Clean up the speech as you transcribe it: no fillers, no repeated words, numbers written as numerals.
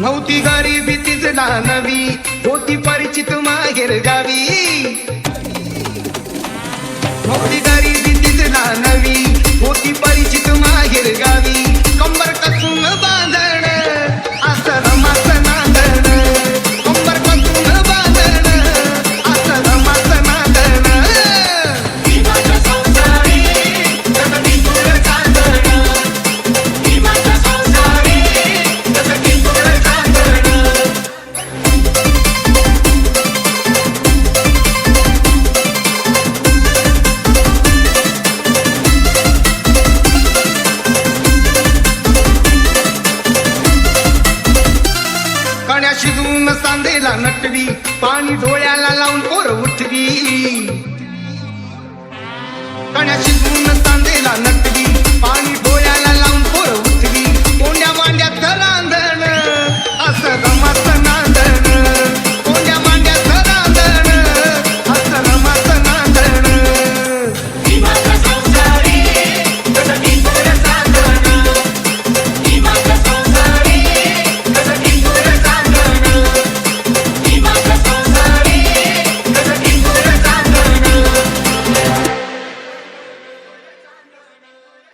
नव्हती गरिबी तीच नवी, होती परिचित माहेर गावी. नव्हती गरिबी तीच नवी, होती परिचित माहेर गावी. कंबर कसून बांधण असं रमास नांदण, कंबर कसून बांधण असं रमास नांदण. माझ्या संसारी जसं टिंगूळ चांदण, माझ्या संसारी जसं टिंगूळ चांदण. कण्या शिजवून सांदेला नटवी, पाणी डोळ्याला लावून पोर उठवी. कण्या शिजवून सांदेला नटवी, पाणी